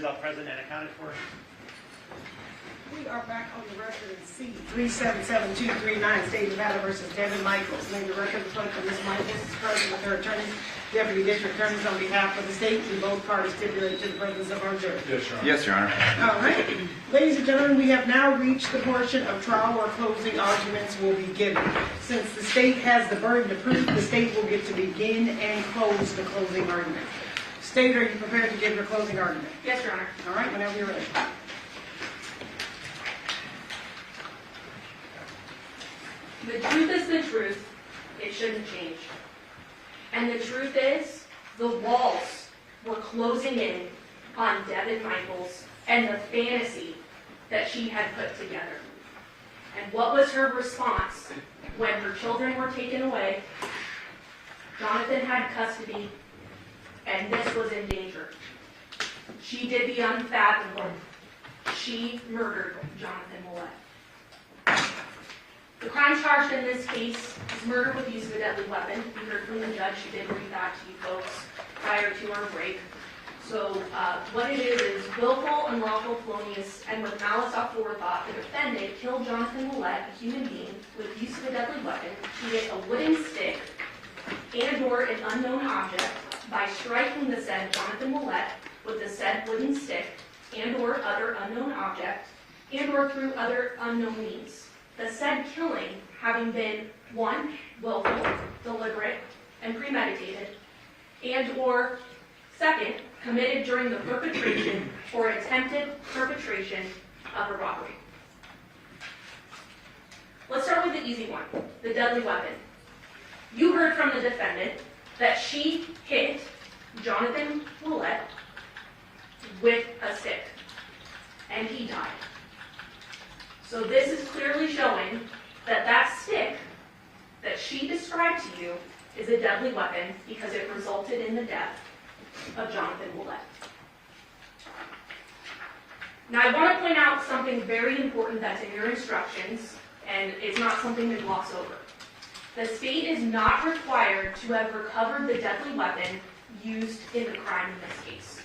all present and accounted for. We are back on the record in C 377239, State of Nevada versus Devyn Michaels. May the record reflect that Ms. Michaels is present with her attorney, Deputy District Attorneys on behalf of the state, and both parties stipulated to the presence of our jury. Yes, Your Honor. Yes, Your Honor. All right. Ladies and gentlemen, we have now reached the portion of trial where closing arguments will be given. Since the state has the burden of proof, the state will get to begin and close the closing argument. State, are you prepared to give your closing argument? Yes, Your Honor. All right, whenever you're ready. The truth is the truth. It shouldn't change. And the truth is, the walls were closing in on Devyn Michaels and the fantasy that she had put together. And what was her response when her children were taken away? Johnathan had custody, and this was in danger. She did the unfathomable. She murdered Johnathan Willette. The crime charged in this case is murder with use of a deadly weapon. We heard from the judge. She did read that to you folks prior to our break. So what it is willful, unlawful, felonious, and with malice aforethought, the defendant killed Johnathan Willette, a human being, with use of a deadly weapon, be it a wooden stick and/or an unknown object, by striking the said Johnathan Willette with the said wooden stick and/or other unknown object, and/or through other unknown means. The said killing having been 1, willful, deliberate, and premeditated, and/or 2nd, committed during the perpetration or attempted perpetration of a robbery. Let's start with the easy one, the deadly weapon. You heard from the defendant that she hit Johnathan Willette with a stick, and he died. So this is clearly showing that that stick that she described to you is a deadly weapon because it resulted in the death of Johnathan Willette. Now I want to point out something very important that's in your instructions, and it's not something to gloss over. The state is not required to have recovered the deadly weapon used in the crime in this case.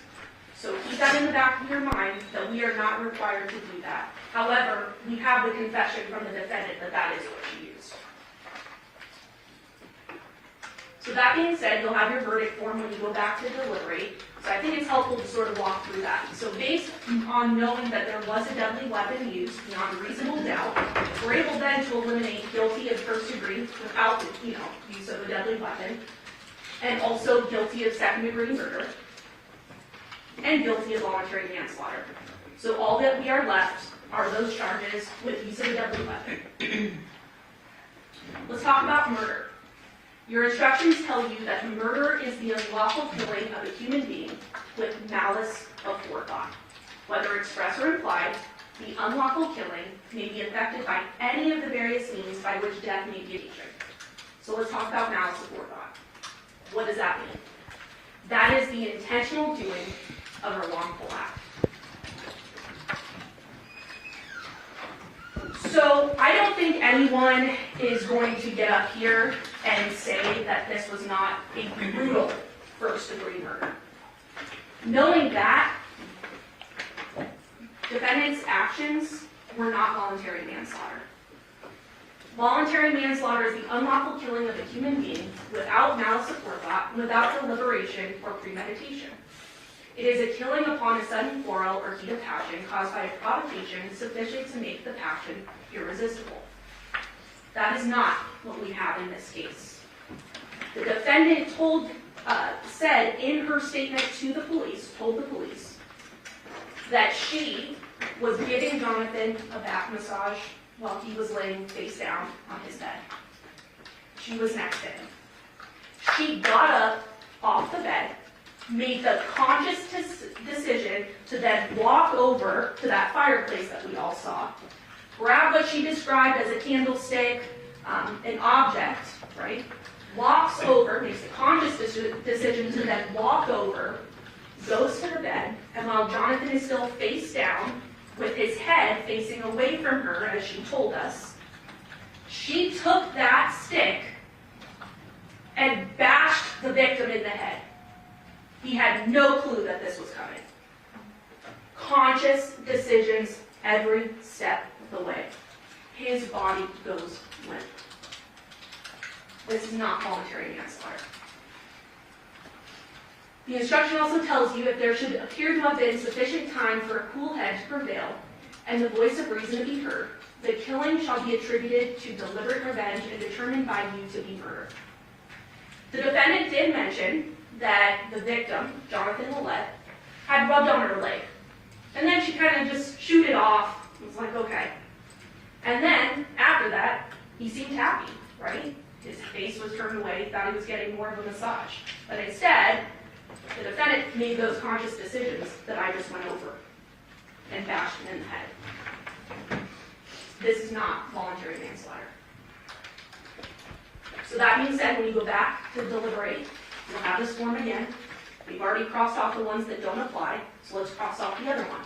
So keep that in the back of your mind that we are not required to do that. However, we have the confession from the defendant that that is what she used. So that being said, you'll have your verdict form when you go back to deliberate. So I think it's helpful to sort of walk through that. So based on knowing that there was a deadly weapon used beyond reasonable doubt, we're able then to eliminate guilty of first degree without, use of a deadly weapon, and also guilty of second degree murder, and guilty of voluntary manslaughter. So all that we are left are those charges with use of a deadly weapon. Let's talk about murder. Your instructions tell you that murder is the unlawful killing of a human being with malice aforethought. Whether express or implied, the unlawful killing may be effected by any of the various means by which death may be achieved. So let's talk about malice aforethought. What does that mean? That is the intentional doing of a wrongful act. So I don't think anyone is going to get up here and say that this was not a brutal first-degree murder. Knowing that, defendant's actions were not voluntary manslaughter. Voluntary manslaughter is the unlawful killing of a human being without malice aforethought, without deliberation or premeditation. It is a killing upon a sudden quarrel or heat of passion caused by a provocation sufficient to make the passion irresistible. That is not what we have in this case. The defendant said in her statement to the police, told the police, that she was giving Johnathan a back massage while he was laying face down on his bed. She was next to him. She got up off the bed, made the conscious decision to then walk over to that fireplace that we all saw, grab what she described as a candlestick, an object, right? Walks over, makes a conscious decision to then walk over, goes to the bed, and while Johnathan is still face down, with his head facing away from her, as she told us, she took that stick and bashed the victim in the head. He had no clue that this was coming. conscious decisions every step of the way. His body goes limp. This is not voluntary manslaughter. The instruction also tells you if there should appear to have been sufficient time for a cool head to prevail and the voice of reason to be heard, the killing shall be attributed to deliberate revenge and determined by you to be murder. The defendant did mention that the victim, Johnathan Willette, had rubbed on her leg. And then she kind of just shooed it off. It was like, okay. And then, after that, he seemed happy, right? His face was turned away, he thought he was getting more of a massage. But instead, the defendant made those conscious decisions that I just went over and bashed him in the head. This is not voluntary manslaughter. So that being said, when you go back to deliberate, you'll have this form again. We've already crossed off the ones that don't apply, so let's cross off the other one.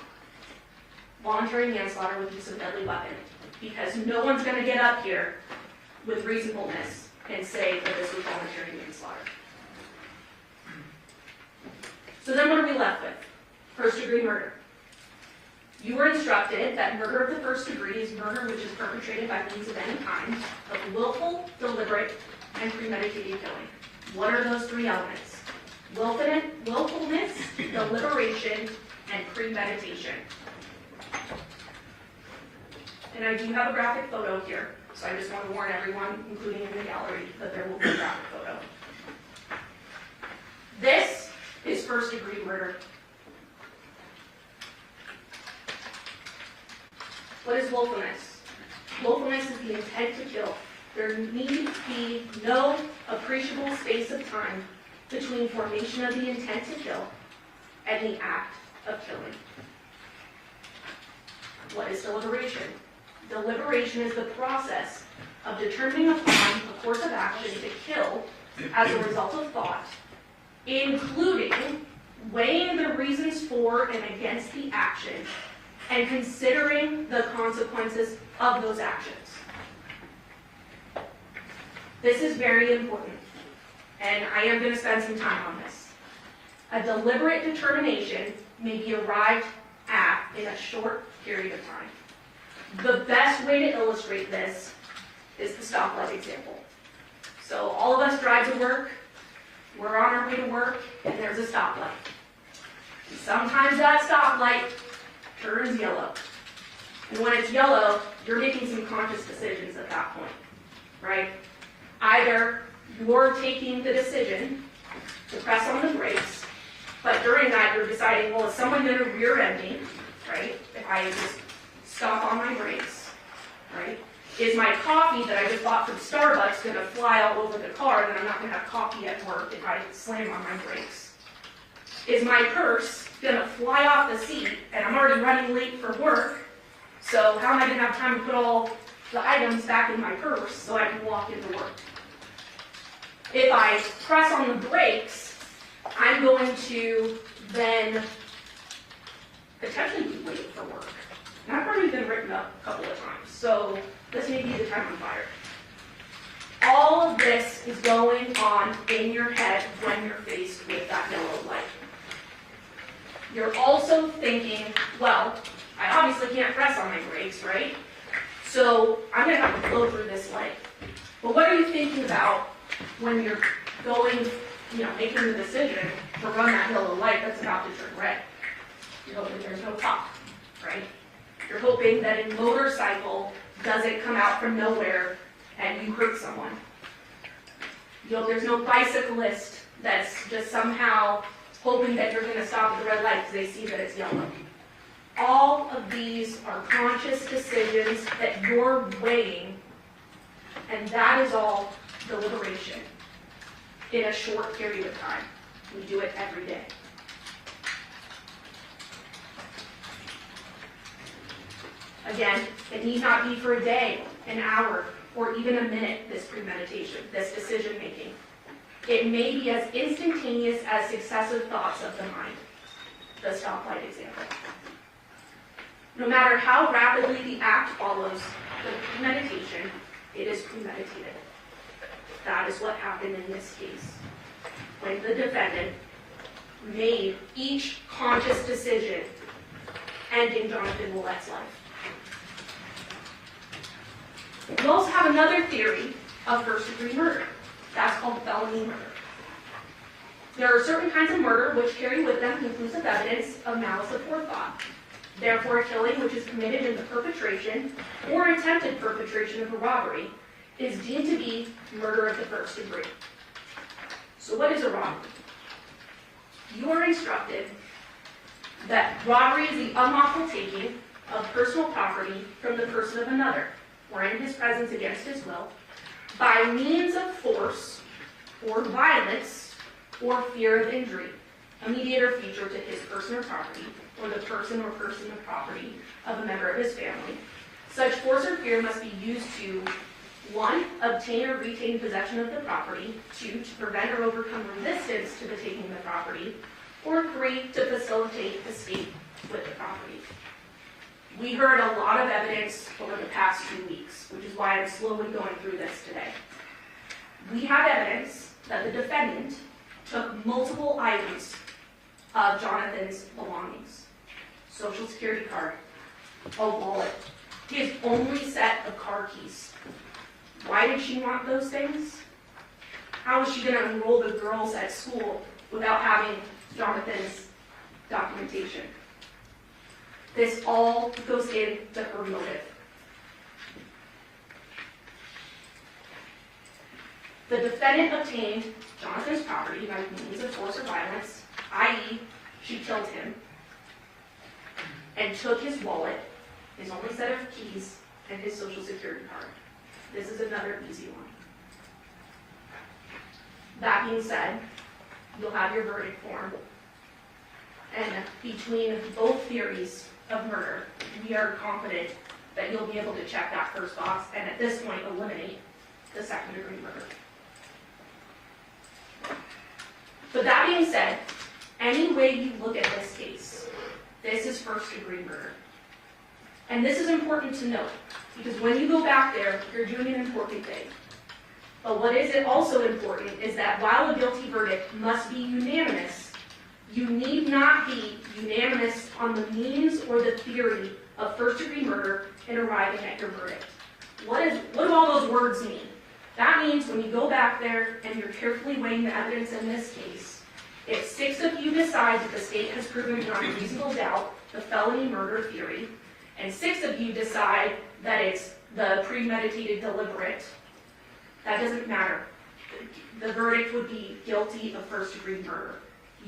Voluntary manslaughter with use of a deadly weapon. Because no one's going to get up here with reasonableness and say that this was voluntary manslaughter. So then what are we left with? First degree murder. You were instructed that murder of the first degree is murder which is perpetrated by means of any kind of willful, deliberate, and premeditated killing. What are those three elements? Willfulness, deliberation, and premeditation. And I do have a graphic photo here, so I just want to warn everyone, including in the gallery, that there will be a graphic photo. This is first degree murder. What is willfulness? Willfulness is the intent to kill. There need be no appreciable space of time between formation of the intent to kill and the act of killing. What is deliberation? Deliberation is the process of determining upon a course of action to kill as a result of thought, including weighing the reasons for and against the action and considering the consequences of those actions. This is very important, and I am going to spend some time on this. A deliberate determination may be arrived at in a short period of time. The best way to illustrate this is the stoplight example. So all of us drive to work, we're on our way to work, and there's a stoplight. Sometimes that stoplight turns yellow. And when it's yellow, you're making some conscious decisions at that point, right? Either you're taking the decision to press on the brakes, but during that you're deciding, well, is someone going to rear end me, right? If I just stop on my brakes, right? Is my coffee that I just bought from Starbucks going to fly all over the car, then I'm not going to have coffee at work if I slam on my brakes? Is my purse going to fly off the seat, and I'm already running late for work, so how am I going to have time to put all the items back in my purse so I can walk into work? If I press on the brakes, I'm going to then potentially be late for work. And I've already been written up a couple of times, so this may be the time I'm fired. All of this is going on in your head when you're faced with that yellow light. You're also thinking, well, I obviously can't press on my brakes, right? So I'm going to have to blow through this light. But what are you thinking about when you're going, making the decision to run that yellow light that's about to turn red? You're hoping there's no cop, right? You're hoping that a motorcycle doesn't come out from nowhere and you hurt someone. You hope there's no bicyclist that's just somehow hoping that you're going to stop at the red light because they see that it's yellow. All of these are conscious decisions that you're weighing, and that is all deliberation in a short period of time. We do it every day. Again, it need not be for a day, an hour, or even a minute, this premeditation, this decision making. It may be as instantaneous as successive thoughts of the mind. The stoplight example. No matter how rapidly the act follows the premeditation, it is premeditated. That is what happened in this case. When the defendant made each conscious decision ending Johnathan Willette's life. We also have another theory of first-degree murder. That's called felony murder. There are certain kinds of murder which carry with them conclusive evidence of malice aforethought. Therefore, a killing which is committed in the perpetration or attempted perpetration of a robbery is deemed to be murder of the first degree. So what is a robbery? You are instructed that robbery is the unlawful taking of personal property from the person of another, or in his presence against his will, by means of force or violence or fear of injury, immediate or future to his person or property, or the person or person of property of a member of his family. Such force or fear must be used to 1. Obtain or retain possession of the property, 2. To prevent or overcome resistance to the taking of the property, or 3. To facilitate escape with the property. We heard a lot of evidence over the past 2 weeks, which is why I'm slowly going through this today. We have evidence that the defendant took multiple items of Johnathan's belongings. Social security card, a wallet, his only set of car keys. Why did she want those things? How was she going to enroll the girls at school without having Johnathan's documentation? This all goes into her motive. The defendant obtained Johnathan's property by means of force or violence, i.e., she killed him, and took his wallet, his only set of keys, and his social security card. This is another easy one. That being said, you'll have your verdict form. And between both theories of murder, we are confident that you'll be able to check that first box and at this point eliminate the second-degree murder. But that being said, any way you look at this case, this is first-degree murder. And this is important to note, because when you go back there, you're doing an important thing. But what is also important is that while a guilty verdict must be unanimous, you need not be unanimous on the means or the theory of first-degree murder in arriving at your verdict. What do all those words mean? That means when you go back there and you're carefully weighing the evidence in this case, if 6 of you decide that the state has proven beyond a reasonable doubt the felony murder theory, and 6 of you decide that it's the premeditated deliberate, that doesn't matter. The verdict would be guilty of first-degree murder.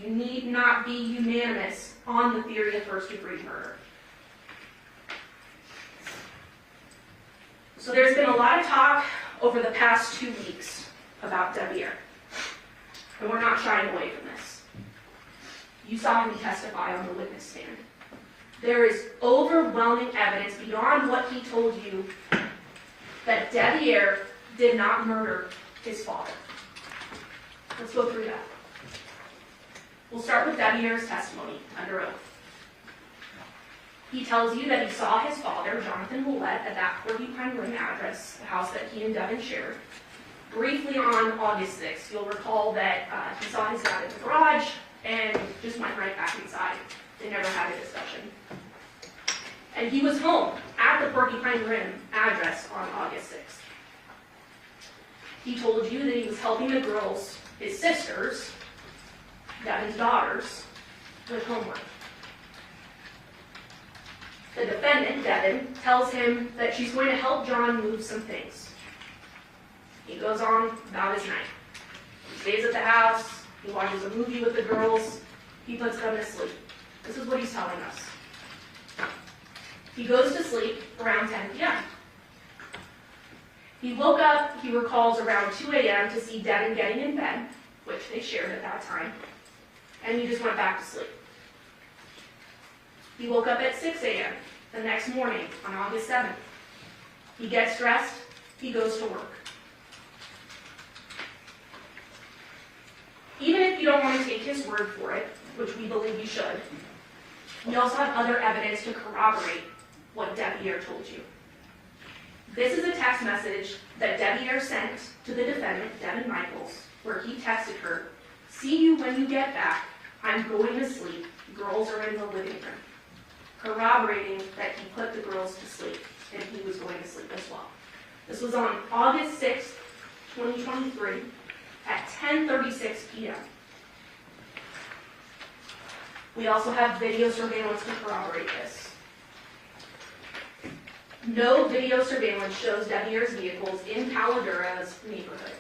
You need not be unanimous on the theory of first-degree murder. So there's been a lot of talk over the past 2 weeks about Deviere, and we're not shying away from this. You saw him testify on the witness stand. There is overwhelming evidence beyond what he told you that Deviere did not murder his father. Let's go through that. We'll start with Deviere's testimony under oath. He tells you that he saw his father, Johnathan Willette, at that Porcupine Rim address, the house that he and Devyn shared, briefly on August 6th. You'll recall that he saw his dad in the garage and just went right back inside. They never had a discussion. And he was home at the Porcupine Rim address on August 6th. He told you that he was helping the girls, his sisters, Devyn's daughters, with homework. The defendant, Devyn, tells him that she's going to help John move some things. He goes on about his night. He stays at the house, he watches a movie with the girls, he puts them to sleep. This is what he's telling us. He goes to sleep around 10 p.m. He woke up, he recalls, around 2 a.m. to see Devyn getting in bed, which they shared at that time, and he just went back to sleep. He woke up at 6 a.m. the next morning on August 7th. He gets dressed, he goes to work. Even if you don't want to take his word for it, which we believe you should, we also have other evidence to corroborate what Deviere told you. This is a text message that Deviere sent to the defendant, Devyn Michaels, where he texted her, "See you when you get back. I'm going to sleep. Girls are in the living room." corroborating that he put the girls to sleep, and he was going to sleep as well. This was on August 6, 2023, at 10:36 p.m. We also have video surveillance to corroborate this. No video surveillance shows Deviere's vehicles in Caladura's neighborhood.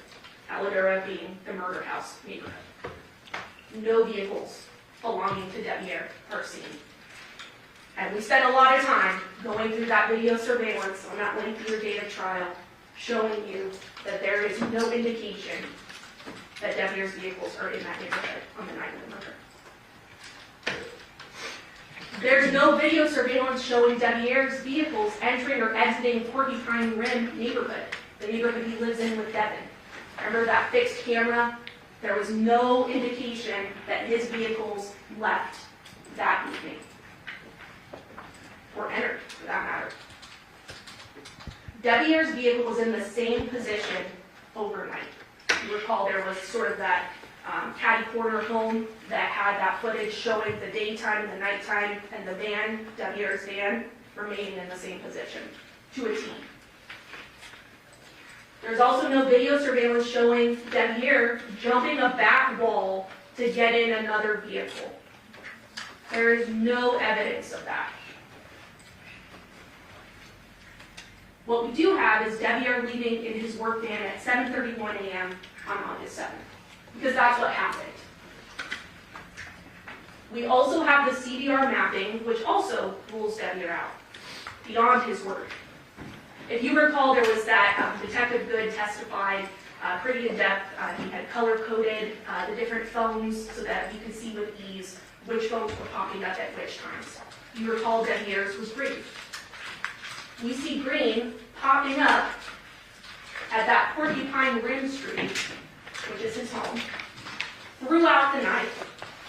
Caladura being the murder house neighborhood. No vehicles belonging to Deviere are seen. And we spent a lot of time going through that video surveillance on that lengthier day of trial, showing you that there is no indication that Deviere's vehicles are in that neighborhood on the night of the murder. There's no video surveillance showing Deviere's vehicles entering or exiting Porcupine Rim neighborhood, the neighborhood he lives in with Devyn. Remember that fixed camera? There was no indication that his vehicles left that evening, or entered, for that matter. Deviere's vehicle was in the same position overnight. You recall there was sort of that catty corner home that had that footage showing the daytime and the nighttime, and the van, Deviere's van, remaining in the same position, to a T. There's also no video surveillance showing Deviere jumping a back wall to get in another vehicle. There is no evidence of that. What we do have is Deviere leaving in his work van at 7:31 a.m. on August 7th, because that's what happened. We also have the CDR mapping, which also rules Deviere out, beyond his word. If you recall, there was that Detective Good testified pretty in depth. He had color-coded the different phones so that you could see with ease which phones were popping up at which times. You recall Deviere's was green. We see green popping up at that Porcupine Rim Street, which is his home, throughout the night,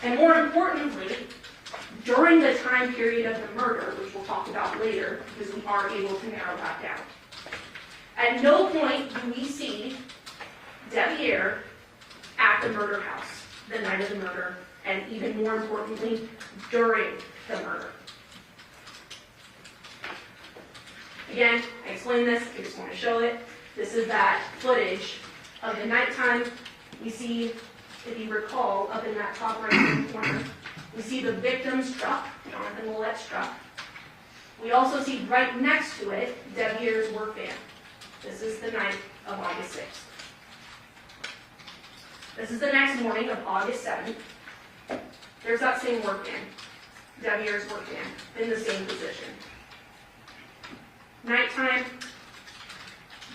and more importantly, during the time period of the murder, which we'll talk about later, because we are able to narrow that down. At no point do we see Deviere at the murder house the night of the murder, and even more importantly, during the murder. Again, I explained this, I just want to show it. This is that footage of the nighttime. We see, if you recall, up in that top right-hand corner, we see the victim's truck, Johnathan Willette's truck. We also see right next to it, Deviere's work van. This is the night of August 6th. This is the next morning of August 7th. There's that same work van, Deviere's work van, in the same position. Nighttime,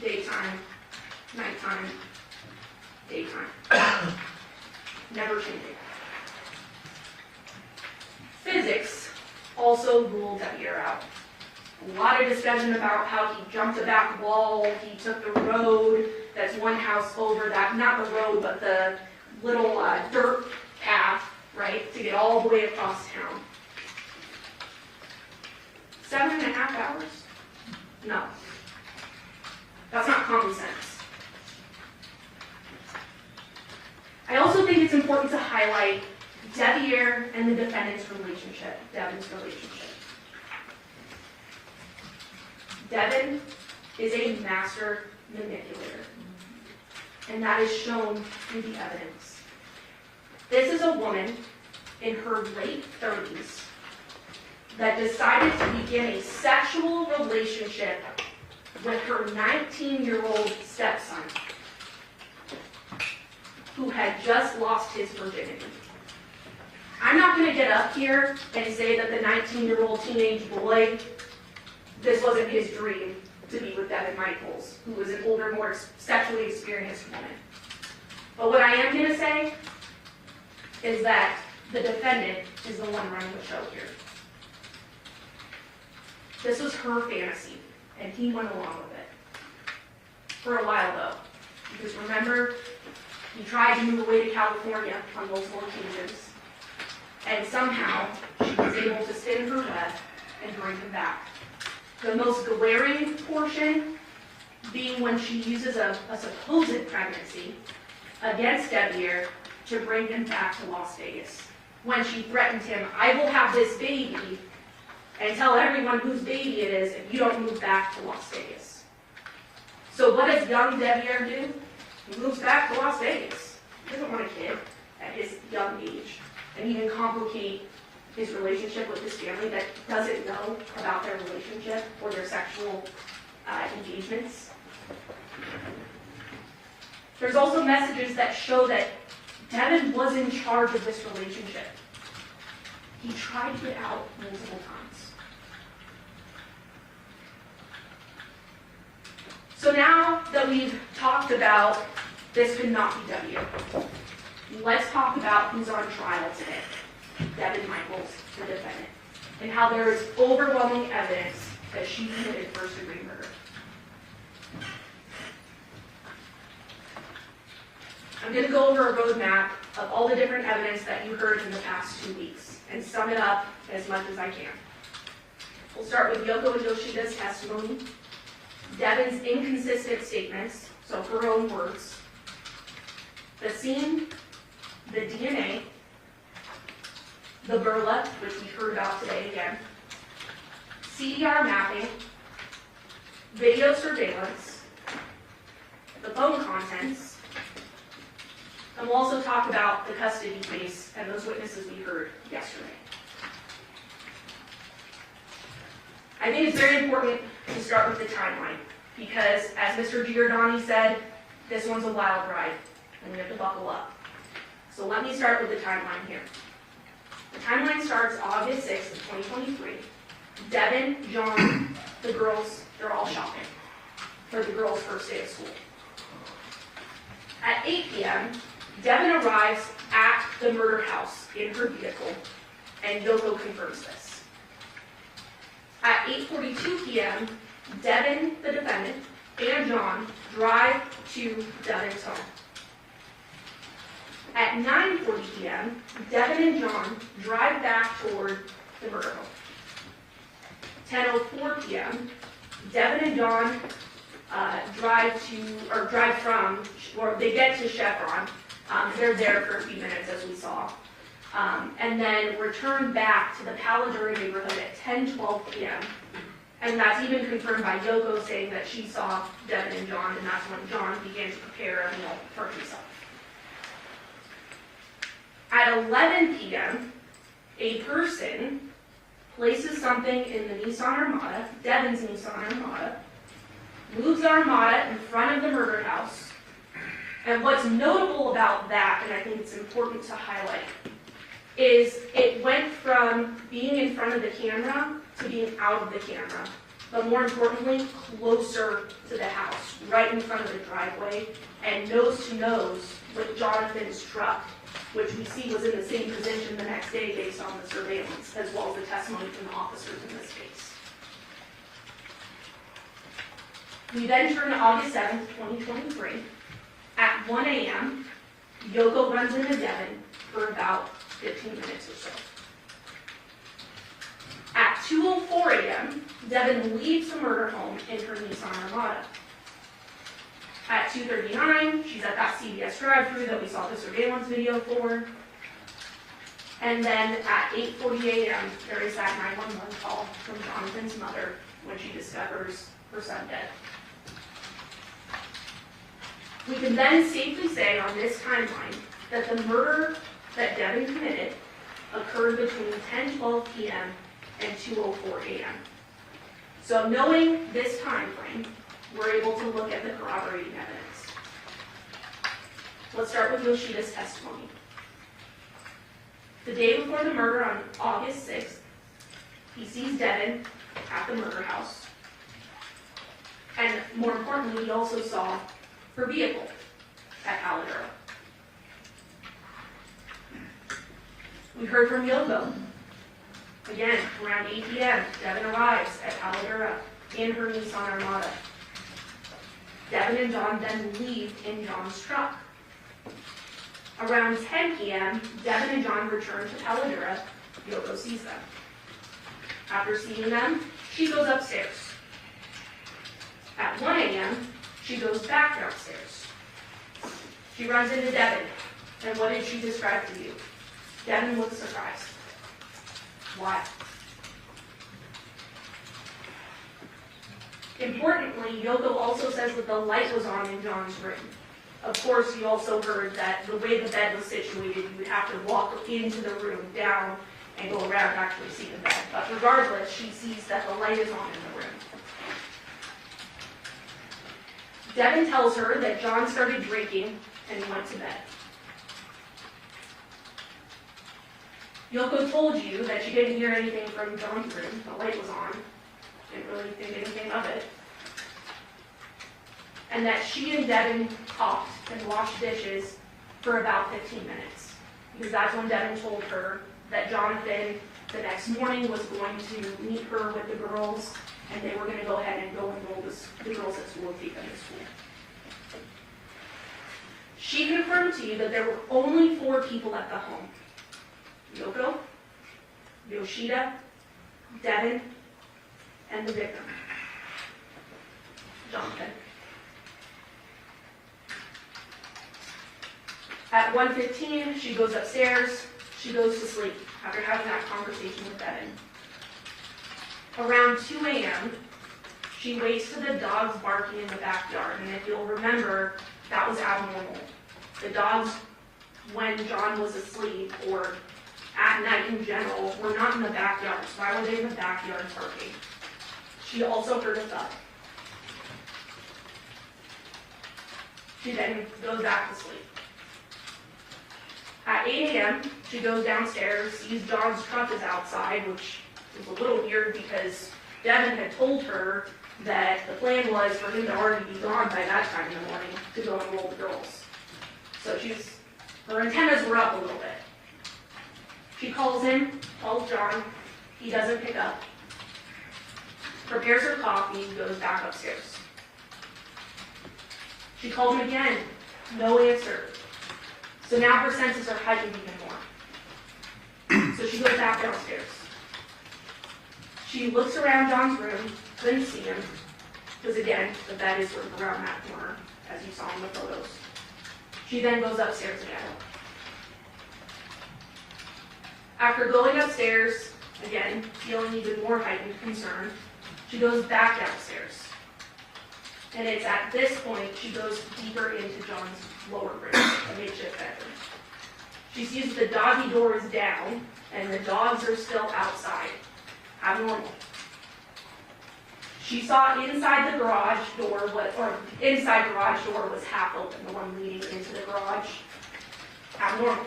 daytime, nighttime, daytime. Never changing. Physics also ruled Deviere out. A lot of discussion about how he jumped a back wall, he took the road that's one house over, that, not the road, but the little dirt path, right, to get all the way across town. 7.5 hours? No. That's not common sense. I also think it's important to highlight Deviere and the defendant's relationship, Devyn's relationship. Devyn is a master manipulator, and that is shown through the evidence. This is a woman in her late 30s that decided to begin a sexual relationship with her 19-year-old stepson, who had just lost his virginity. I'm not going to get up here and say that the 19-year-old teenage boy, this wasn't his dream to be with Devyn Michaels, who was an older, more sexually experienced woman. But what I am going to say is that the defendant is the one running the show here. This was her fantasy, and he went along with it. For a while, though. Because remember, he tried to move away to California on multiple occasions, and somehow she was able to spin her web and bring him back. The most glaring portion being when she uses a supposed pregnancy against Deviere to bring him back to Las Vegas. When she threatened him, I will have this baby and tell everyone whose baby it is if you don't move back to Las Vegas. So what does young Deviere do? He moves back to Las Vegas. He doesn't want a kid at his young age, and even complicate his relationship with his family that doesn't know about their relationship or their sexual engagements. There's also messages that show that Devyn was in charge of this relationship. He tried to get out multiple times. So now that we've talked about this could not be Deviere, let's talk about who's on trial today. Devyn Michaels, the defendant, and how there is overwhelming evidence that she committed first-degree murder. I'm going to go over a roadmap of all the different evidence that you heard in the past 2 weeks and sum it up as much as I can. We'll start with Yoko and Yoshida's testimony, Devyn's inconsistent statements, so her own words, the scene, the DNA, the burlap, which we heard about today again, CDR mapping, video surveillance, the phone contents, and we'll also talk about the custody case and those witnesses we heard yesterday. I think it's very important to start with the timeline because, as Mr. Giordani said, this one's a wild ride and we have to buckle up. So let me start with the timeline here. The timeline starts August 6th of 2023. Devyn, John, the girls, they're all shopping for the girls' first day of school. At 8 p.m., Devyn arrives at the murder house in her vehicle, and Yoko confirms this. At 8:42 p.m., Devyn, the defendant, and John drive to Devyn's home. At 9:40 p.m., Devyn and John drive back toward the murder home. 10:04 p.m., Devyn and John they get to Chevron. They're there for a few minutes, as we saw, and then return back to the Paladura neighborhood at 10:12 p.m. And that's even confirmed by Yoko saying that she saw Devyn and John, and that's when John began to prepare a meal for himself. At 11 p.m., a person places something in the Nissan Armada, Devyn's Nissan Armada, moves the Armada in front of the murder house. And what's notable about that, and I think it's important to highlight, is it went from being in front of the camera to being out of the camera, but more importantly, closer to the house, right in front of the driveway, and nose to nose with Johnathan's truck, which we see was in the same position the next day based on the surveillance, as well as the testimony from the officers in this case. We then turn to August 7th, 2023. At 1 a.m., Yoko runs into Devyn for about 15 minutes or so. At 2:04 a.m., Devyn leaves the murder home in her Nissan Armada. At 2:39, she's at that CVS drive-thru that we saw the surveillance video for. And then at 8:40 a.m., there is that 911 call from Johnathan's mother when she discovers her son dead. We can then safely say on this timeline that the murder that Devyn committed occurred between 10:12 p.m. and 2:04 a.m. So knowing this time frame, we're able to look at the corroborating evidence. Let's start with Yoshida's testimony. The day before the murder on August 6th, he sees Devyn at the murder house. And more importantly, he also saw her vehicle at Paladura. We heard from Yoko. Again, around 8 p.m., Devyn arrives at Paladura in her Nissan Armada. Devyn and John then leave in John's truck. Around 10 p.m., Devyn and John return to Paladura. Yoko sees them. After seeing them, she goes upstairs. At 1 a.m., she goes back downstairs. She runs into Devyn, and what did she describe to you? Devyn looks surprised. Why? Importantly, Yoko also says that the light was on in John's room. Of course, you also heard that the way the bed was situated, you would have to walk into the room, down, and go around to actually see the bed. But regardless, she sees that the light is on in the room. Devyn tells her that John started drinking and went to bed. Yoko told you that she didn't hear anything from John's room. The light was on. Didn't really think anything of it. And that she and Devyn talked and washed dishes for about 15 minutes. Because that's when Devyn told her that Johnathan, the next morning, was going to meet her with the girls, and they were going to go ahead and go enroll the girls at school and take them to school. She confirmed to you that there were only 4 people at the home. Yoko, Yoshida, Devyn, and the victim, Johnathan. At 1:15, she goes upstairs. She goes to sleep after having that conversation with Devyn. Around 2 a.m., she wakes to the dogs barking in the backyard. And if you'll remember, that was abnormal. The dogs, when John was asleep, or at night in general, were not in the backyard. So why were they in the backyard barking? She also heard a thud. She then goes back to sleep. At 8 a.m., she goes downstairs, sees John's truck is outside, which is a little weird because Devyn had told her that the plan was for him to already be gone by that time in the morning to go enroll the girls. So her antennas were up a little bit. She calls him, calls John, he doesn't pick up, prepares her coffee, goes back upstairs. She called him again, no answer. So now her senses are heightened even more. So she goes back downstairs. She looks around John's room, couldn't see him, because again, the bed is sort of around that corner, as you saw in the photos. She then goes upstairs again. After going upstairs, again, feeling even more heightened concern, she goes back downstairs. And it's at this point she goes deeper into John's lower room, a makeshift bedroom. She sees the doggy door is down, and the dogs are still outside. Abnormal. She saw inside the garage door, inside garage door was half open, the one leading into the garage. Abnormal.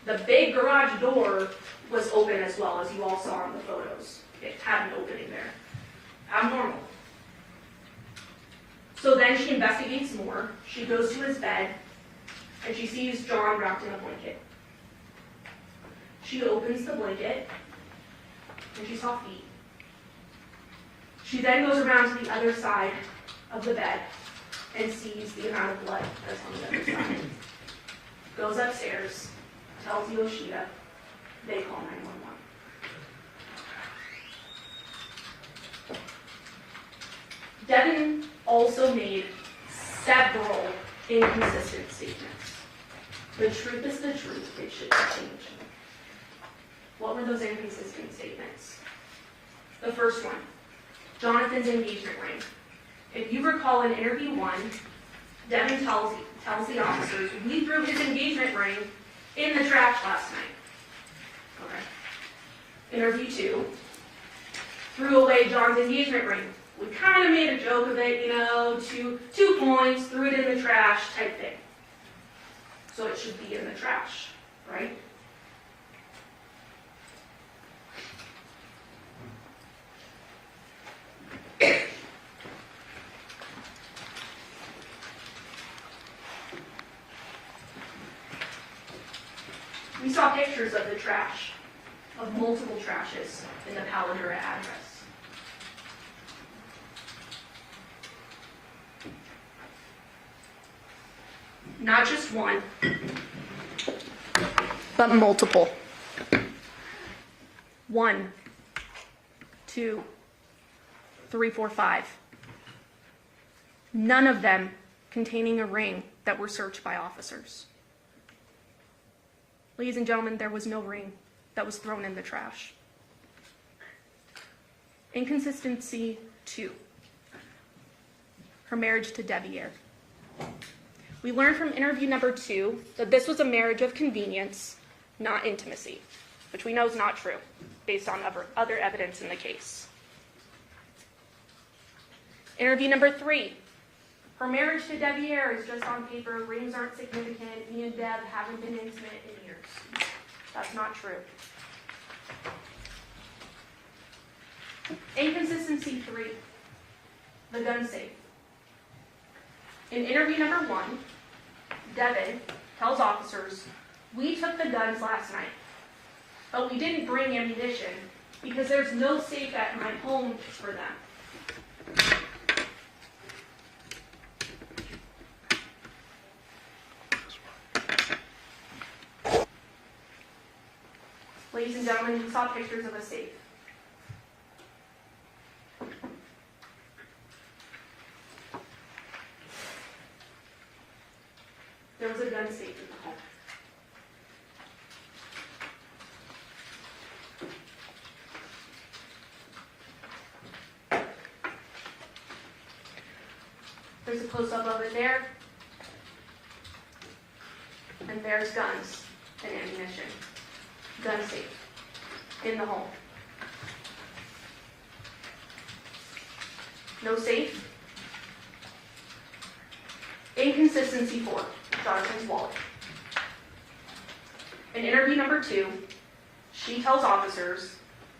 The big garage door was open as well, as you all saw in the photos. It had an opening there. Abnormal. So then she investigates more. She goes to his bed, and she sees John wrapped in a blanket. She opens the blanket, and she saw feet. She then goes around to the other side of the bed and sees the amount of blood that's on the other side. Goes upstairs, tells Yoshida, they call 911. Devyn also made several inconsistent statements. The truth is the truth, it shouldn't change. What were those inconsistent statements? The first one, Johnathan's engagement ring. If you recall in interview 1, Devyn tells the officers, we threw his engagement ring in the trash last night. Okay. Interview 2, threw away John's engagement ring. We kind of made a joke of it, 2 points, threw it in the trash type thing. So it should be in the trash, right? We saw pictures of the trash, of multiple trashes in the Paladura address. Not just one, but multiple. 1, 2, 3, 4, 5. None of them containing a ring that were searched by officers. Ladies and gentlemen, there was no ring that was thrown in the trash. Inconsistency 2. her marriage to Deviere. We learned from interview number 2 that this was a marriage of convenience, not intimacy, which we know is not true based on other evidence in the case. Interview number 3. Her marriage to Deviere is just on paper. Rings aren't significant. Me and Deb haven't been intimate in years. That's not true. Inconsistency 3. The gun safe. In interview number 1, Devyn tells officers, "We took the guns last night, but we didn't bring ammunition because there's no safe at my home for them." Ladies and gentlemen, we saw pictures of a safe. There was a gun safe in the home. There's a close-up of it there. And there's guns and ammunition. Gun safe in the home. No safe. Inconsistency 4, Johnathan's wallet. In interview number 2, she tells officers,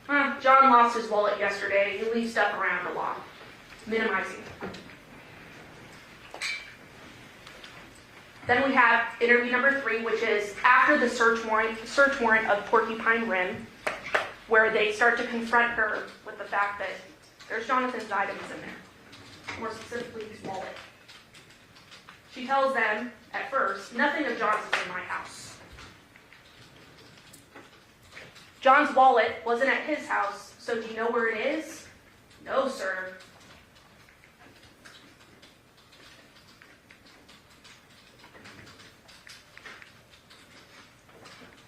"John lost his wallet yesterday. He leaves stuff around a lot," minimizing. Then we have interview number 3, which is after the search warrant of Porcupine Rim, where they start to confront her with the fact that there's Johnathan's items in there, more specifically his wallet. She tells them, at first, "Nothing of John's is in my house." John's wallet wasn't at his house, so do you know where it is? "No, sir."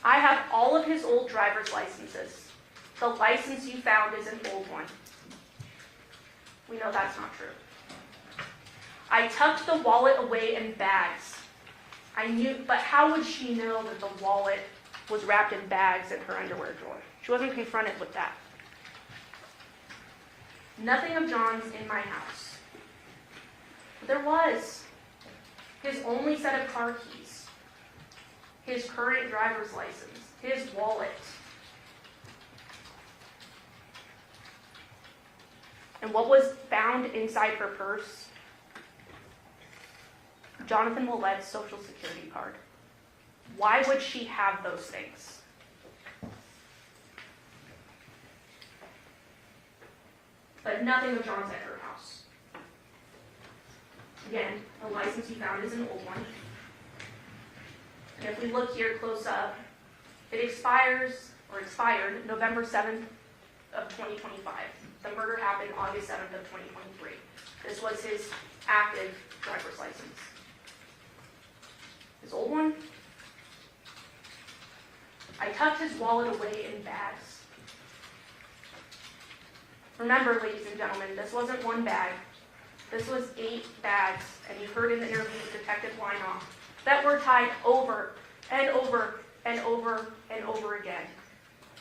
"I have all of his old driver's licenses. The license you found is an old one." We know that's not true. "I tucked the wallet away in bags. I knew, but how would she know that the wallet was wrapped in bags in her underwear drawer? She wasn't confronted with that. "Nothing of John's in my house." But there was. His only set of car keys, his current driver's license, his wallet. And what was found inside her purse? Johnathan Willette's Social Security card. Why would she have those things? But nothing of John's at her house. Again, the license you found is an old one. And if we look here close up, it expired November 7th of 2025. The murder happened August 7th of 2023. This was his active driver's license. His old one? "I tucked his wallet away in bags." Remember, ladies and gentlemen, this wasn't one bag. This was 8 bags, and you heard in the interview with Detective Weinoff that were tied over and over and over and over again.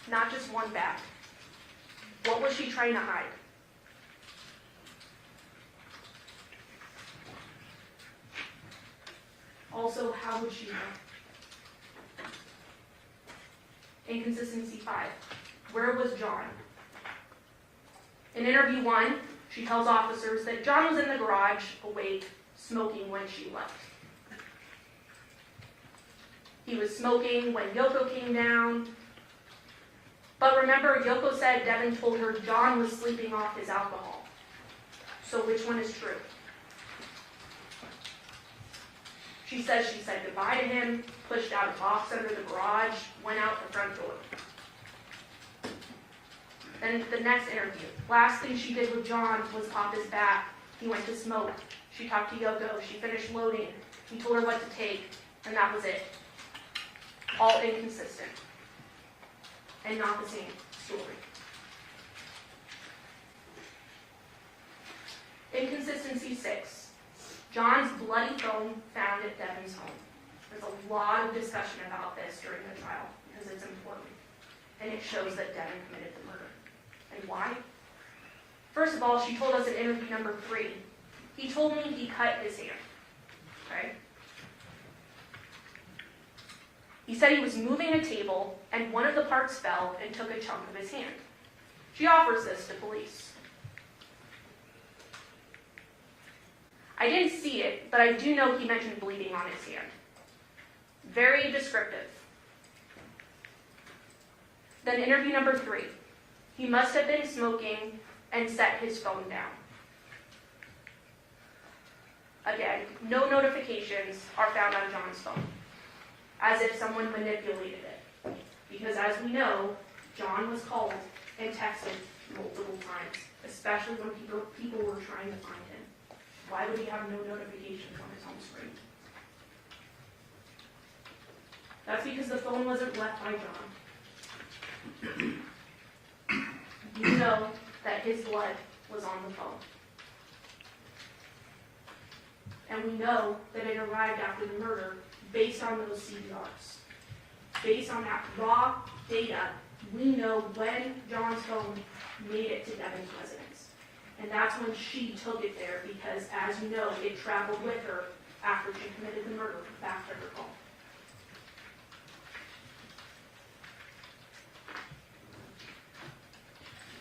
Not just one bag. What was she trying to hide? Also, how would she know? Inconsistency 5. Where was John? In interview 1, she tells officers that John was in the garage, awake, smoking when she left. He was smoking when Yoko came down. But remember, Yoko said Devyn told her John was sleeping off his alcohol. So which one is true? She says she said goodbye to him, pushed out a box under the garage, went out the front door. Then the next interview, last thing she did with John was pop his back. He went to smoke. She talked to Yoko. She finished loading. He told her what to take, and that was it. All inconsistent. And not the same story. Inconsistency 6. John's bloody phone found at Devyn's home. There's a lot of discussion about this during the trial because it's important. And it shows that Devyn committed the murder. And why? First of all, she told us in interview number 3, he told me he cut his hand. Okay? He said he was moving a table and one of the parts fell and took a chunk of his hand. She offers this to police. I didn't see it, but I do know he mentioned bleeding on his hand. Very descriptive. Then interview number 3. He must have been smoking and set his phone down. Again, no notifications are found on John's phone, as if someone manipulated it. Because as we know, John was called and texted multiple times, especially when people were trying to find him. Why would he have no notifications on his home screen? That's because the phone wasn't left by John. You know that his blood was on the phone. And we know that it arrived after the murder based on those CVRs. Based on that raw data, we know when John's phone made it to Devyn's residence. And that's when she took it there because, as you know, it traveled with her after she committed the murder back to her home.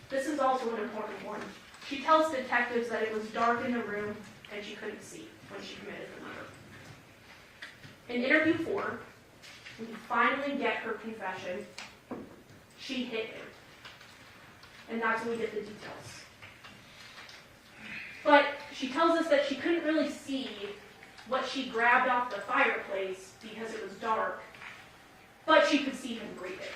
This is also an important one. She tells detectives that it was dark in the room and she couldn't see when she committed the murder. In interview 4, we finally get her confession. She hit him. And that's when we get the details. But she tells us that she couldn't really see what she grabbed off the fireplace because it was dark, but she could see him breathing.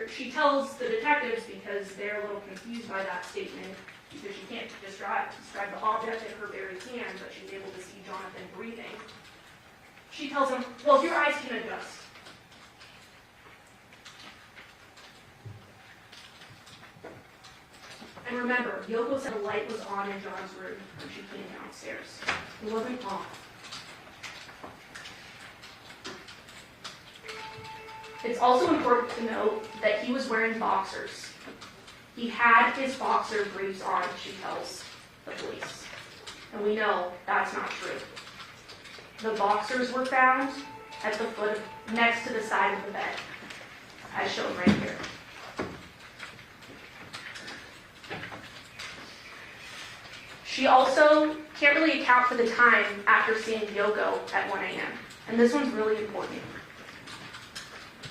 She tells the detectives, because they're a little confused by that statement, because she can't describe the object in her very hand, but she's able to see Johnathan breathing. She tells him, well, your eyes can adjust. And remember, Yoko said the light was on in John's room when she came downstairs. It wasn't off. It's also important to note that he was wearing boxers. He had his boxer briefs on, she tells the police. And we know that's not true. The boxers were found at the foot, next to the side of the bed, as shown right here. She also can't really account for the time after seeing Yoko at 1 a.m. And this one's really important.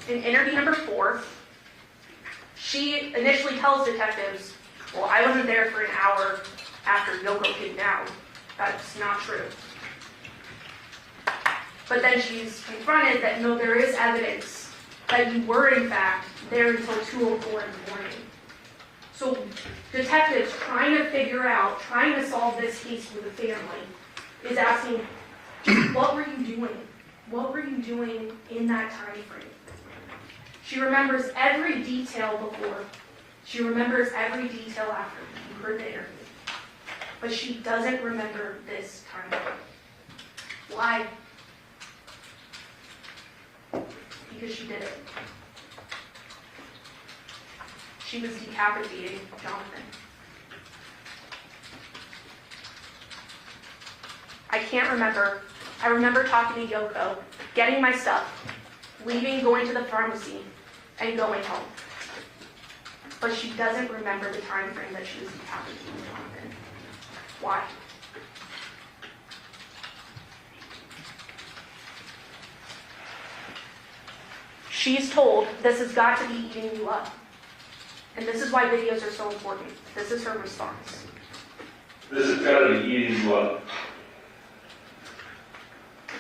In interview number 4, she initially tells detectives, well, I wasn't there for an hour after Yoko came down. That's not true. But then she's confronted that no, there is evidence that you were in fact there until 2:04 in the morning. So detectives trying to solve this case for the family is asking, what were you doing? What were you doing in that time frame? She remembers every detail before. She remembers every detail after you heard the interview. But she doesn't remember this time frame. Why? Because she did it. She was decapitating Johnathan. I can't remember. I remember talking to Yoko, getting my stuff, leaving, going to the pharmacy, and going home. But she doesn't remember the time frame that she was decapitating Johnathan. Why? She's told this has got to be eating you up. And this is why videos are so important. This is her response. This has got to be eating you up.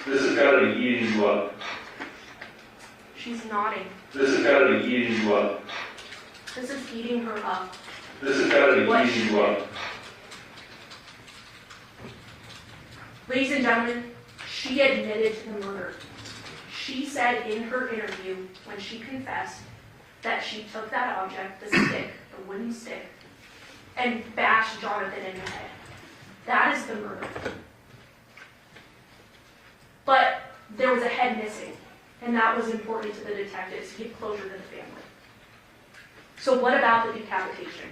This has got to be eating you up. She's nodding. This has got to be eating you up. This is eating her up. This has got to be eating you up. Ladies and gentlemen, she admitted to the murder. She said in her interview, when she confessed, that she took that object, the stick, the wooden stick, and bashed Johnathan in the head. That is the murder. But there was a head missing, and that was important to the detectives to give closure to the family. So what about the decapitation?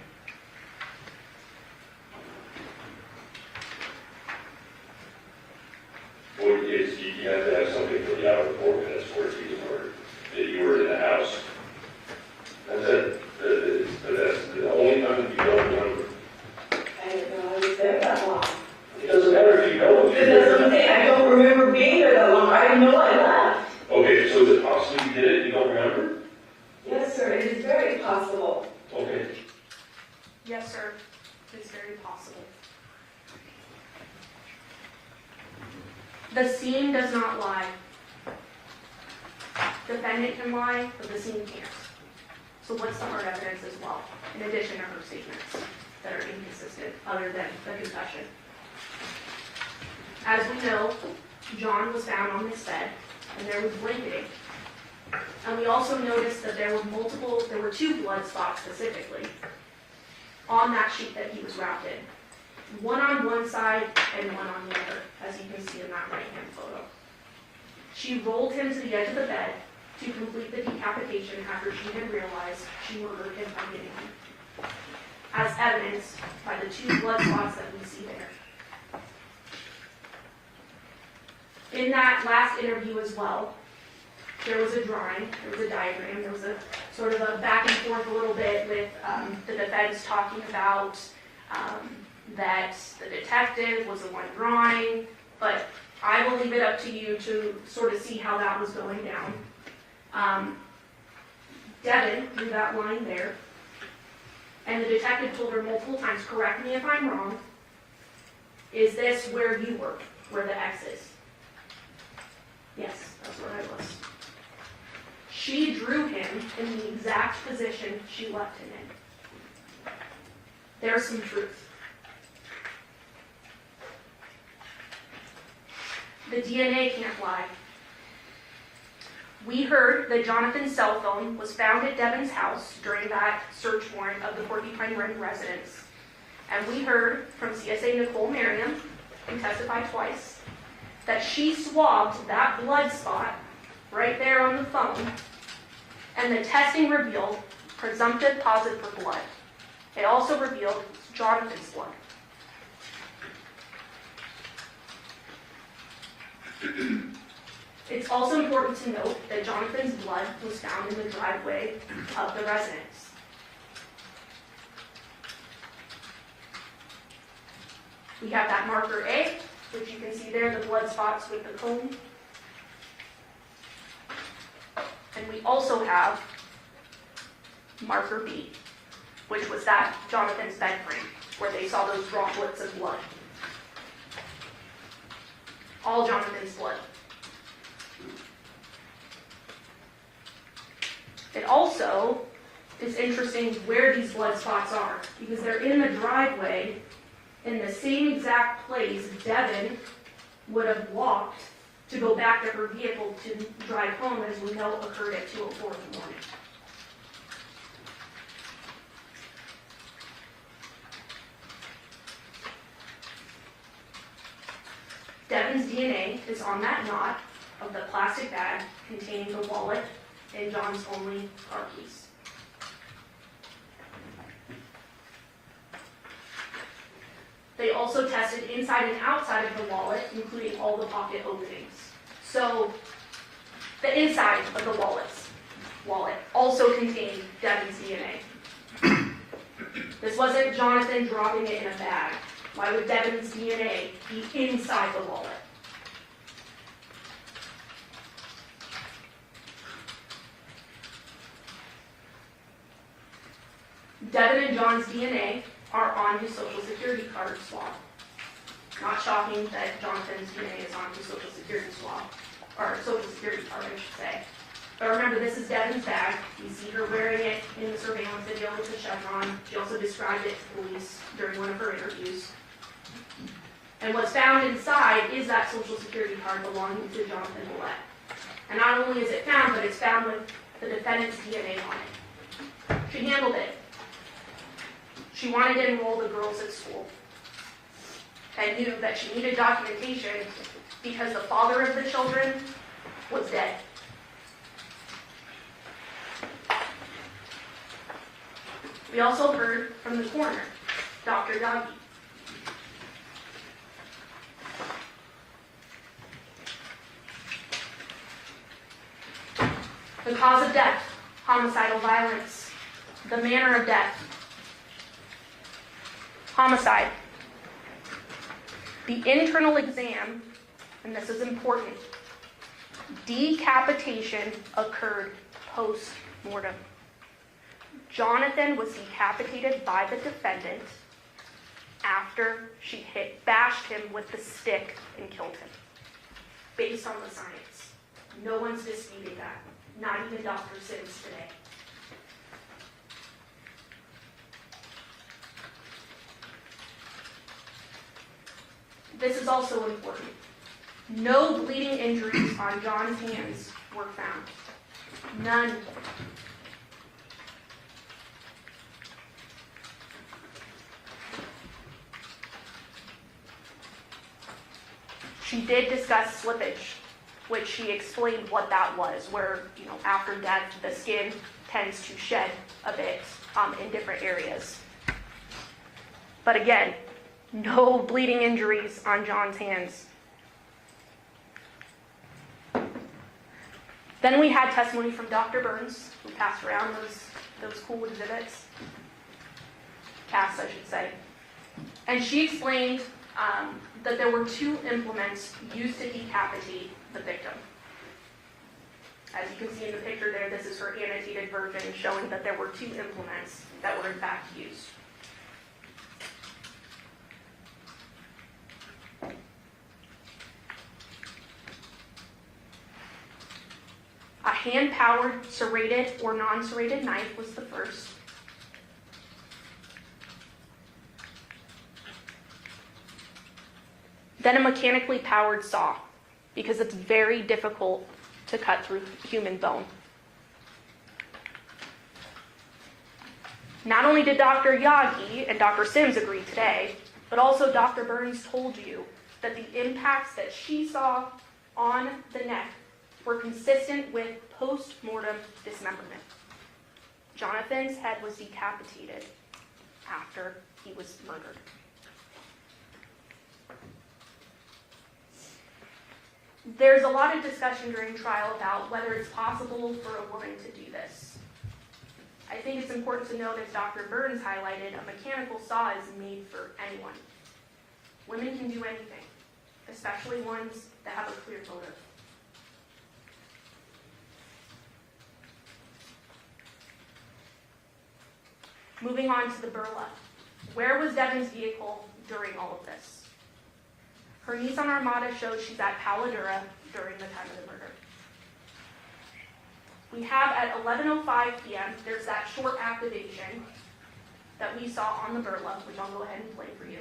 Well, you have to have something for the outer report that's for it to be murdered. That you were in the house. That's it. That's the only time that you don't remember. I didn't know I was there that long. It doesn't matter if you know. Because that's what I'm saying, I don't remember being there that long, I didn't know I left. Okay, so is it possible you did it, you don't remember? Yes, sir, it is very possible. Okay. Yes, sir. It's very possible. The scene does not lie. Defendant can lie, but the scene can't. So what's the hard evidence as well, in addition to her statements that are inconsistent, other than the confession? As we know, John was found on this bed, and there was blanketing. And we also noticed that there were two blood spots specifically on that sheet that he was wrapped in. One on one side and one on the other, as you can see in that right-hand photo. She rolled him to the edge of the bed to complete the decapitation after she had realized she murdered him by hitting him, as evidenced by the two blood spots that we see there. In that last interview as well, there was a drawing, there was a diagram, there was a sort of a back and forth a little bit with the defense talking about that the detective was the one drawing, but I will leave it up to you to sort of see how that was going down. Devyn drew that line there, and the detective told her multiple times, correct me if I'm wrong, is this where you were, where the X is? Yes, that's where I was. She drew him in the exact position she left him in. There's some truth. The DNA can't lie. We heard that Johnathan's cell phone was found at Devyn's house during that search warrant of the Porcupine Run residence. And we heard from CSA Nicole Merriam, who testified twice, that she swabbed that blood spot right there on the phone, and the testing revealed presumptive positive for blood. It also revealed Johnathan's blood. It's also important to note that Johnathan's blood was found in the driveway of the residence. We have that marker A, which you can see there, the blood spots with the cone. And we also have marker B, which was that Johnathan's bed frame, where they saw those droplets of blood. All Johnathan's blood. It also is interesting where these blood spots are, because they're in the driveway in the same exact place Devyn would have walked to go back to her vehicle to drive home, as we know occurred at 2:04 in the morning. Devyn's DNA is on that knot of the plastic bag containing the wallet and John's only car keys. They also tested inside and outside of the wallet, including all the pocket openings. So the inside of the wallet also contained Devyn's DNA. This wasn't Johnathan dropping it in a bag. Why would Devyn's DNA be inside the wallet? Devyn and John's DNA are on his Social Security card swab. Not shocking that Johnathan's DNA is on his Social Security swab, or Social Security card, I should say. But remember, this is Devyn's bag. You see her wearing it in the surveillance video with the chevron. She also described it to police during one of her interviews. And what's found inside is that Social Security card belonging to Johnathan Willette. And not only is it found, but it's found with the defendant's DNA on it. She handled it. She wanted to enroll the girls at school. and knew that she needed documentation because the father of the children was dead. We also heard from the coroner, Dr. Yagi. The cause of death, homicidal violence. The manner of death, homicide. The internal exam, and this is important, decapitation occurred post-mortem. Johnathan was decapitated by the defendant after she bashed him with the stick and killed him. Based on the science. No one's disputing that. Not even Dr. Sims today. This is also important. No bleeding injuries on John's hands were found. None. She did discuss slippage, which she explained what that was, where, after death, the skin tends to shed a bit in different areas. But again, no bleeding injuries on John's hands. Then we had testimony from Dr. Burns, who passed around those cool exhibits. Casts, I should say. And she explained that there were 2 implements used to decapitate the victim. As you can see in the picture there, this is her annotated version showing that there were 2 implements that were in fact used. A hand-powered serrated or non-serrated knife was the first. Then a mechanically powered saw, because it's very difficult to cut through human bone. Not only did Dr. Yagi and Dr. Sims agree today, but also Dr. Burns told you that the impacts that she saw on the neck were consistent with post-mortem dismemberment. Johnathan's head was decapitated after he was murdered. There's a lot of discussion during trial about whether it's possible for a woman to do this. I think it's important to note, as Dr. Burns highlighted, a mechanical saw is made for anyone. Women can do anything, especially ones that have a clear motive. Moving on to the burlap. Where was Devyn's vehicle during all of this? Her Nissan Armada shows she's at Paladura during the time of the murder. We have at 11:05 p.m., there's that short activation that we saw on the burlap, which I'll go ahead and play for you.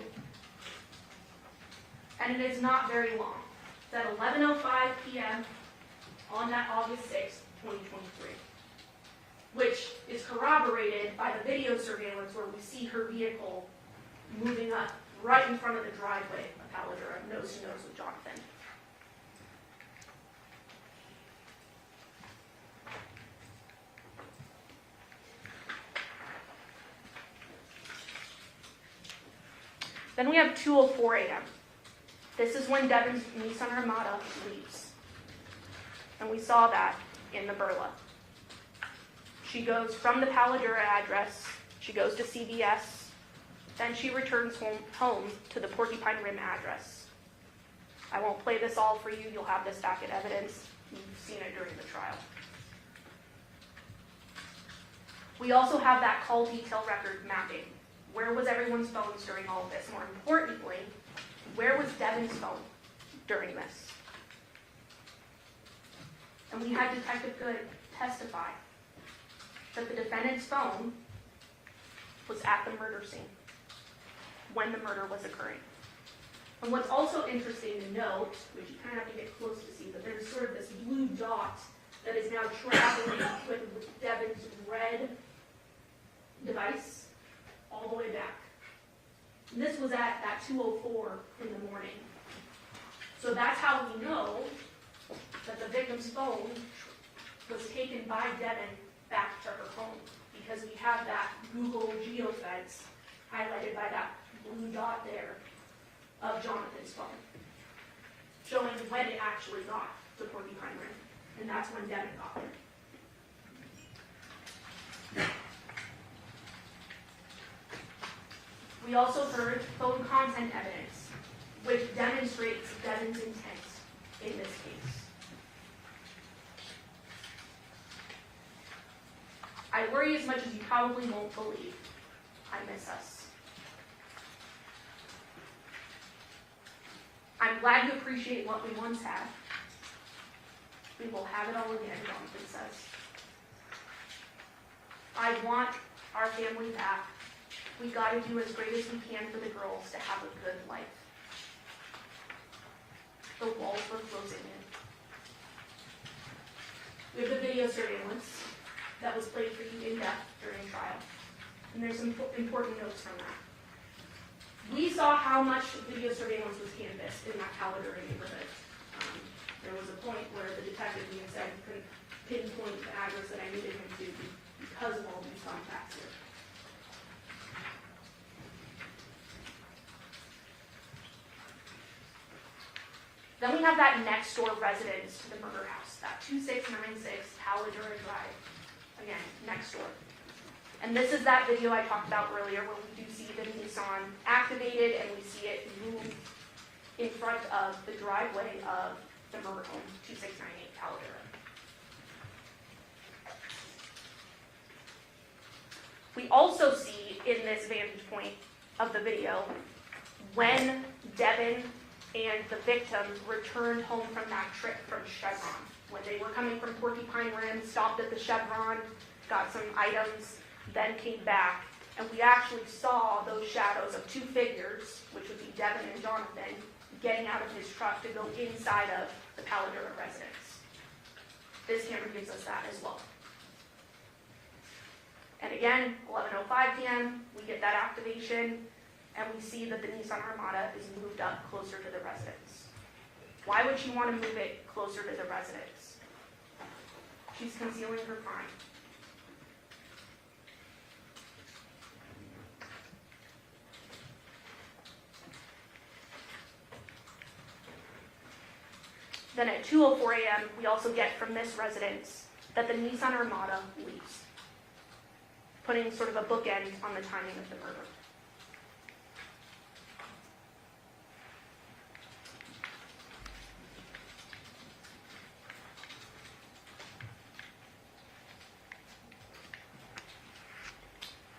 And it is not very long. It's at 11:05 p.m. on that August 6th, 2023, which is corroborated by the video surveillance where we see her vehicle moving up right in front of the driveway of Paladura, nose to nose with Johnathan. Then we have 2:04 a.m. This is when Devyn's Nissan Armada leaves. And we saw that in the burlap. She goes from the Paladura address, she goes to CVS, then she returns home to the Porcupine Rim address. I won't play this all for you, you'll have this back at evidence. You've seen it during the trial. We also have that call detail record mapping. Where was everyone's phones during all of this? More importantly, where was Devyn's phone during this? And we had Detective Good testify that the defendant's phone was at the murder scene when the murder was occurring. And what's also interesting to note, which you kind of have to get close to see, that there's sort of this blue dot that is now traveling with Devyn's red device all the way back. This was at 2:04 in the morning. So that's how we know that the victim's phone was taken by Devyn back to her home, because we have that Google geofence highlighted by that blue dot there of Jonathan's phone, showing when it actually got to Porcupine Rim, and that's when Devyn got there. We also heard phone content evidence, which demonstrates Devyn's intent in this case. I worry as much as you probably won't believe. I miss us. I'm glad you appreciate what we once had. We will have it all again, Jonathan says. I want our family back. We got to do as great as we can for the girls to have a good life. The walls were closing in. We have the video surveillance that was played for you in depth during trial. And there's some important notes from that. We saw how much video surveillance was canvassed in that Calendar neighborhood. There was a point where the detective even said he couldn't pinpoint the address that I needed him to because of all these contacts here. Then we have that next door residence to the murder house, that 2696 Paladura Drive. Again, next door. And this is that video I talked about earlier where we do see the Nissan activated and we see it move in front of the driveway of the murder home, 2698 Paladura. We also see in this vantage point of the video when Devyn and the victim returned home from that trip from Chevron. When they were coming from Porcupine Rim, stopped at the Chevron, got some items, then came back, and we actually saw those shadows of two figures, which would be Devyn and Johnathan, getting out of his truck to go inside of the Paladura residence. This camera gives us that as well. And again, 11:05 p.m., we get that activation, and we see that the Nissan Armada is moved up closer to the residence. Why would she want to move it closer to the residence? She's concealing her crime. Then at 2:04 a.m., we also get from this residence that the Nissan Armada leaves, putting sort of a bookend on the timing of the murder.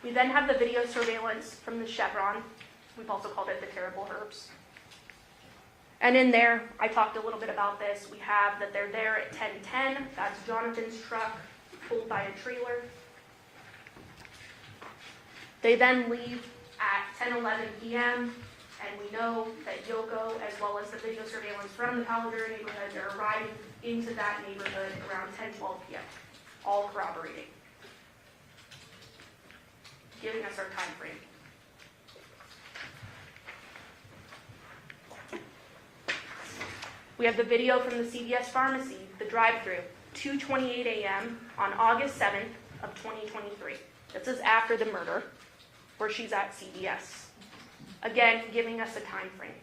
We then have the video surveillance from the Chevron. We've also called it the Terrible Herbs. And in there, I talked a little bit about this. We have that they're there at 10:10. That's Jonathan's truck pulled by a trailer. They then leave at 10:11 p.m. And we know that Yoko, as well as the video surveillance from the Paladura neighborhood, they're arriving into that neighborhood around 10:12 p.m., all corroborating, giving us our time frame. We have the video from the CVS pharmacy, the drive-thru, 2:28 a.m. on August 7th of 2023. This is after the murder, where she's at CVS. Again, giving us a time frame.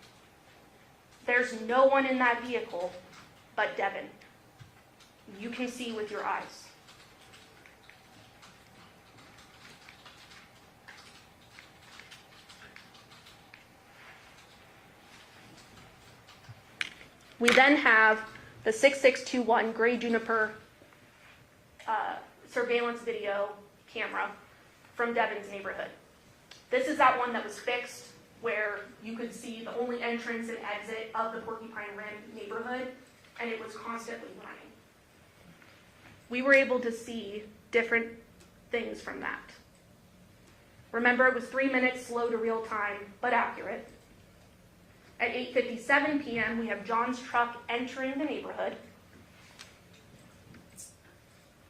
There's no one in that vehicle but Devyn. You can see with your eyes. We then have the 6621 Gray Juniper surveillance video camera from Devyn's neighborhood. This is that one that was fixed where you could see the only entrance and exit of the Porcupine Rim neighborhood, and it was constantly running. We were able to see different things from that. Remember, it was 3 minutes slow to real time, but accurate. At 8:57 p.m., we have John's truck entering the neighborhood.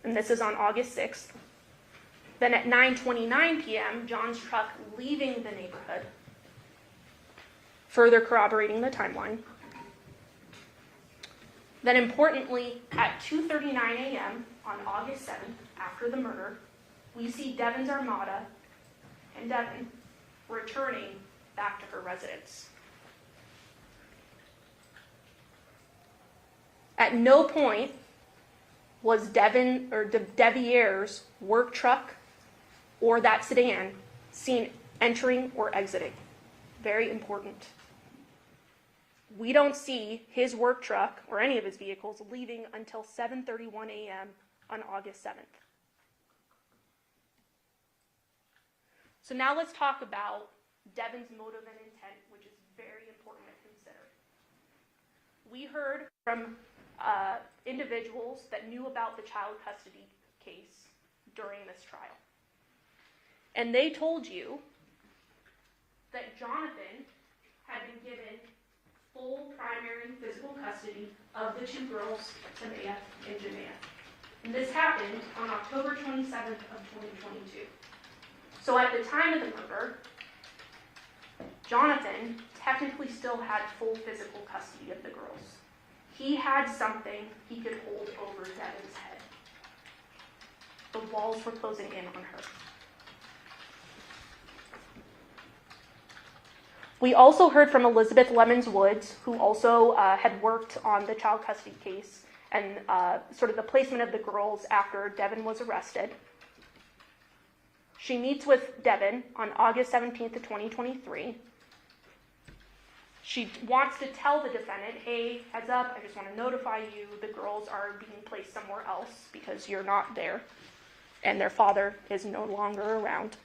And this is on August 6th. Then at 9:29 p.m., John's truck leaving the neighborhood. further corroborating the timeline. Then importantly, at 2:39 a.m. on August 7th, after the murder, we see Devyn's Armada and Devyn returning back to her residence. At no point was Devyn or Deviere's work truck or that sedan seen entering or exiting. Very important. We don't see his work truck or any of his vehicles leaving until 7:31 a.m. on August 7th. So now let's talk about Devyn's motive and intent, which is very important to consider. We heard from individuals that knew about the child custody case during this trial. And they told you that Johnathan had been given full primary physical custody of the two girls, Tamea and Jamea. And this happened on October 27th of 2022. So at the time of the murder, Johnathan technically still had full physical custody of the girls. He had something he could hold over Devyn's head. The walls were closing in on her. We also heard from Elizabeth Lemons Woods, who also had worked on the child custody case and sort of the placement of the girls after Devyn was arrested. She meets with Devyn on August 17th of 2023. She wants to tell the defendant, hey, heads up, I just want to notify you, the girls are being placed somewhere else because you're not there, and their father is no longer around.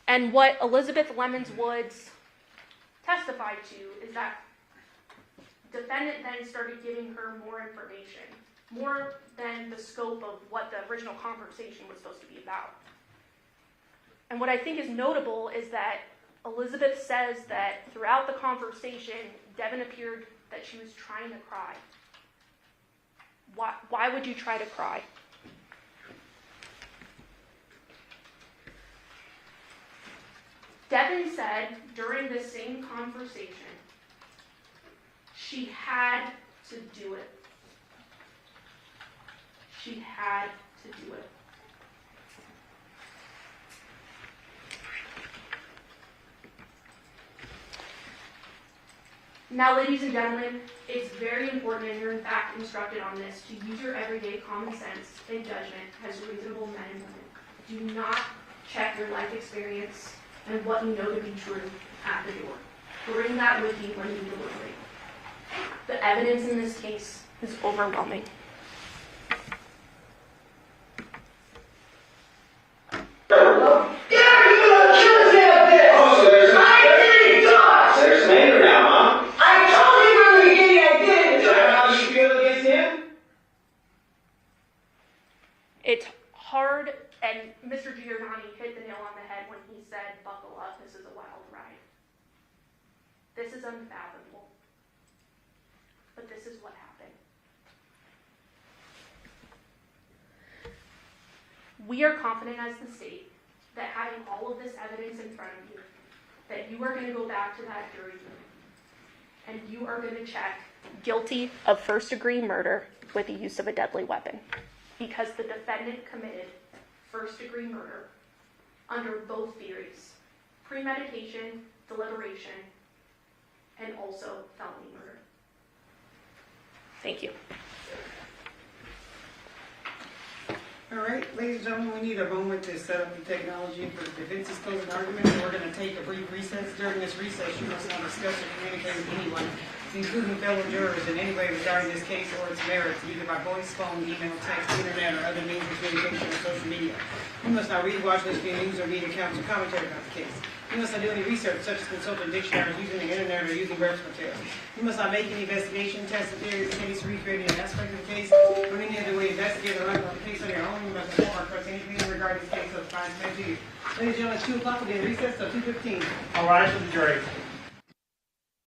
And what Elizabeth Lemons Woods testified to is that defendant then started giving her more information, more than the scope of what the original conversation was supposed to be about. And what I think is notable is that Elizabeth says that throughout the conversation, Devyn appeared that she was trying to cry. Why would you try to cry? Devyn said during this same conversation, she had to do it. She had to do it. Now, ladies and gentlemen, it's very important, and you're in fact instructed on this, to use your everyday common sense and judgment as reasonable men and women. Do not check your life experience and what you know to be true at the door. Bring that with you when you deliberate. The evidence in this case is overwhelming. It's hard, and Mr. Giordani hit the nail on the head when he said, buckle up, this is a wild ride. This is unfathomable. But this is what happened. We are confident as the state that having all of this evidence in front of you, that you are going to go back to that jury room and you are going to check guilty of first-degree murder with the use of a deadly weapon, because the defendant committed first-degree murder under both theories: premeditation, deliberation, and also felony murder. Thank you. All right, ladies and gentlemen, we need a moment to set up the technology for the defense's closing argument. We're going to take a brief recess. During this recess, you must not discuss or communicate with anyone, including fellow jurors, in any way regarding this case or its merits, either by voice, phone, email, text, internet, or other means of communication or social media. You must not read, watch, listen to news, or read accounts or commentary about the case. You must not do any research, such as consulting dictionaries, using the internet, or using reference materials. You must not make any investigation, test the theory of the case, recreate any aspect of the case, or any other way investigate or run on the case on your own. You must not press anything regarding this case or the fines made to you. Ladies and gentlemen, 2 o'clock will be in recess till 2:15. All rise for the jury.